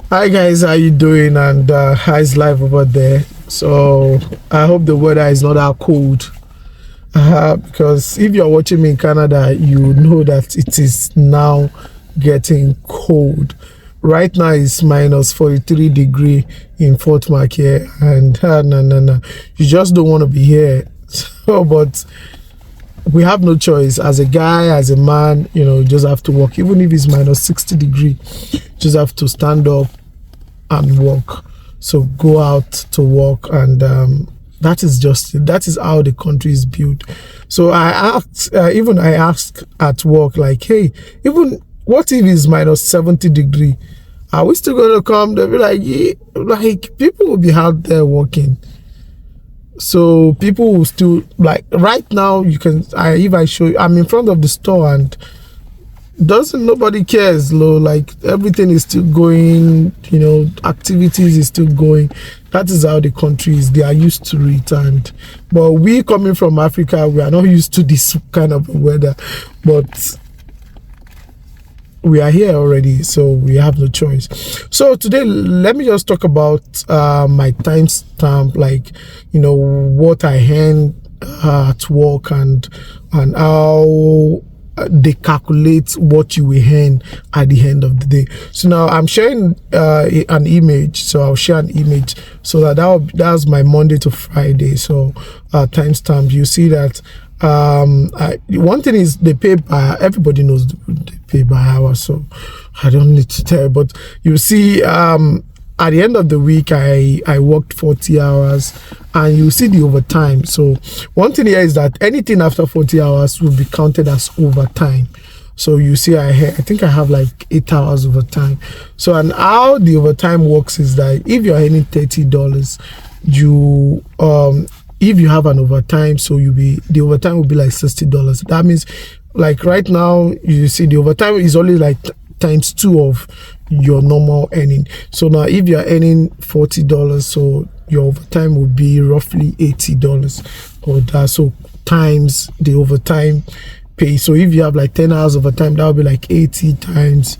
Hi guys, how you doing? And how's life over there? So I hope the weather is not that cold. Because if you're watching me in Canada, you know that it is now getting cold. Right now it's minus 43 degree in Fort Mac here, and no, you just don't want to be here. So, but we have no choice. As a guy, as a man, you just have to work. Even if it's minus 60 degree, you just have to stand up and work. So go out to work, and that is how the country is built. So I asked at work, like, hey, even what if it's minus 70 degree, are we still gonna come? They'll be like, yeah. Like, people will be out there working. So people will still, like, right now you can, if I show you, I'm in front of the store, and nobody cares, like everything is still going, activities is still going. That is how the country is. They are used to it. But we, coming from Africa, we are not used to this kind of weather, but we are here already, so we have no choice. So today, let me just talk about my timestamp, like, what I earn at work, and how they calculate what you will earn at the end of the day. So now I'm sharing an image, so I'll share an image, so that's my Monday to Friday. So timestamp, you see that one thing is they pay by, everybody knows they pay by hour, so I don't need to tell, but you see at the end of the week, I worked 40 hours, and you see the overtime. So one thing here is that anything after 40 hours will be counted as overtime. So you see, I think I have like 8 hours overtime. So, and how the overtime works is that if you're earning $30, if you have an overtime, so the overtime will be like $60. That means, like, right now, you see the overtime is only like times 2 of your normal earning. So now if you're earning $40, so your overtime will be roughly $80 or that, so times the overtime pay. So if you have like 10 hours overtime, that will be like 80 times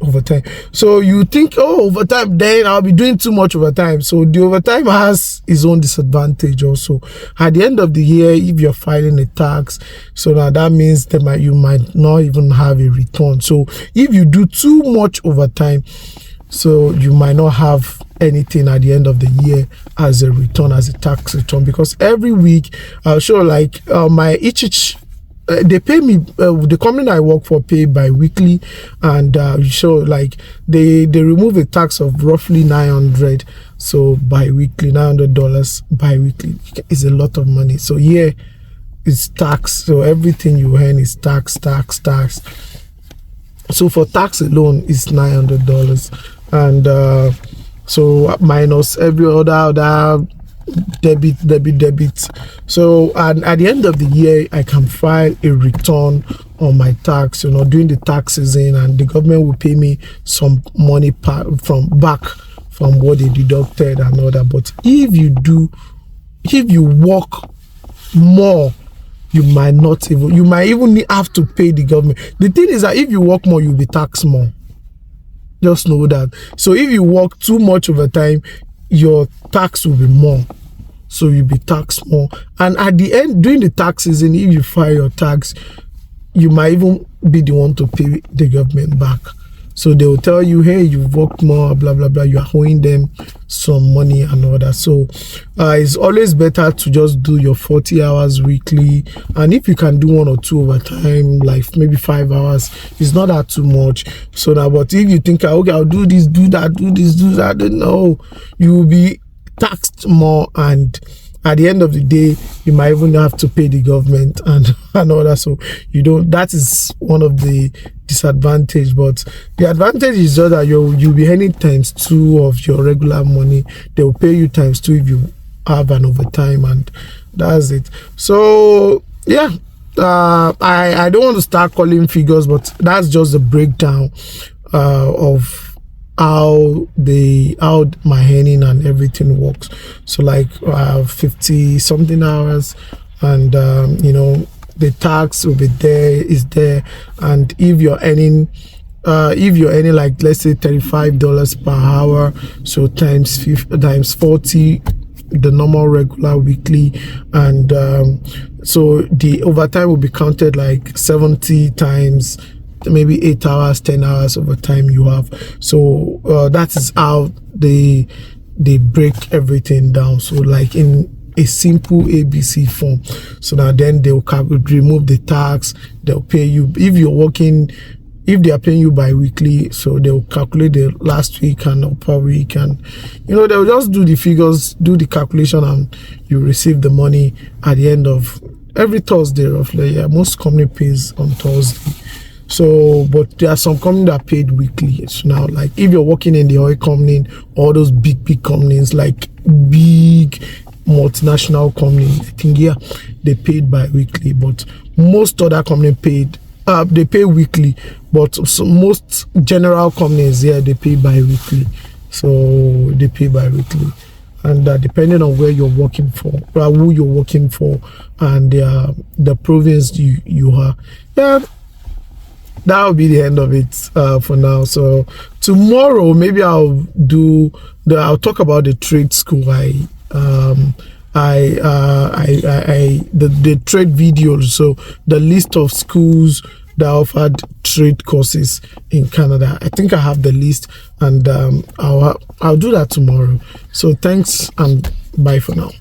overtime. So you think, oh, overtime, then I'll be doing too much overtime. So the overtime has its own disadvantage also. At the end of the year, if you're filing a tax, so now that means you might not even have a return. So if you do too much overtime, so you might not have anything at the end of the year as a return, as a tax return, because every week I'll show, like, my each they pay me, the company I work for pay bi-weekly, and so like they remove a tax of roughly $900. So bi-weekly, $900 bi-weekly is a lot of money. So yeah, it's tax. So everything you earn is tax. So for tax alone, it's $900, and so minus every other debit. So, and at the end of the year, I can file a return on my tax, during the tax season, and the government will pay me some money from what they deducted and all that. But if you work more, you might even have to pay the government. The thing is that if you work more, you'll be taxed more. Just know that. So if you work too much overtime, your tax will be more, so you'll be taxed more. And at the end, during the tax season, if you file your tax, you might even be the one to pay the government back. So they will tell you, hey, you've worked more, blah blah blah, you are owing them some money and all that. So it's always better to just do your 40 hours weekly, and if you can do 1 or 2 overtime, like maybe 5 hours, it's not that too much. So now, but if you think, okay, I'll do this, do that, do this, do that, then no, you will be taxed more, and at the end of the day, you might even have to pay the government and all that. So that is one of the disadvantage. But the advantage is just that you'll be earning times 2 of your regular money. They will pay you times 2 if you have an overtime, and that's it. So yeah, I don't want to start calling figures, but that's just the breakdown of how my earning and everything works. So like 50 something hours, and the tax will be there, and if you're earning if you're earning like, let's say $35 per hour, so times 40, the normal regular weekly, and so the overtime will be counted like 70 times maybe 8 hours, 10 hours overtime you have. So that is how they break everything down. So like in a simple ABC form. So now then they'll remove the tax, they'll pay you if you're working. If they are paying you bi-weekly, so they'll calculate the last week and upper week, and they'll just do the figures, do the calculation, and you receive the money at the end of every Thursday roughly. Yeah, most company pays on Thursday. So, but there are some companies that paid weekly. So now, like if you're working in the oil company, all those big companies, like big multinational companies, I think they paid bi-weekly, but most other companies they pay weekly, but most general companies they pay bi-weekly. So they pay bi-weekly, and depending on where you're working for, who you're working for, and the province you are, that will be the end of it for now. So tomorrow maybe I'll talk about the trade school. The trade videos, so the list of schools that offered trade courses in Canada. I think I have the list, and I'll do that tomorrow. So thanks and bye for now.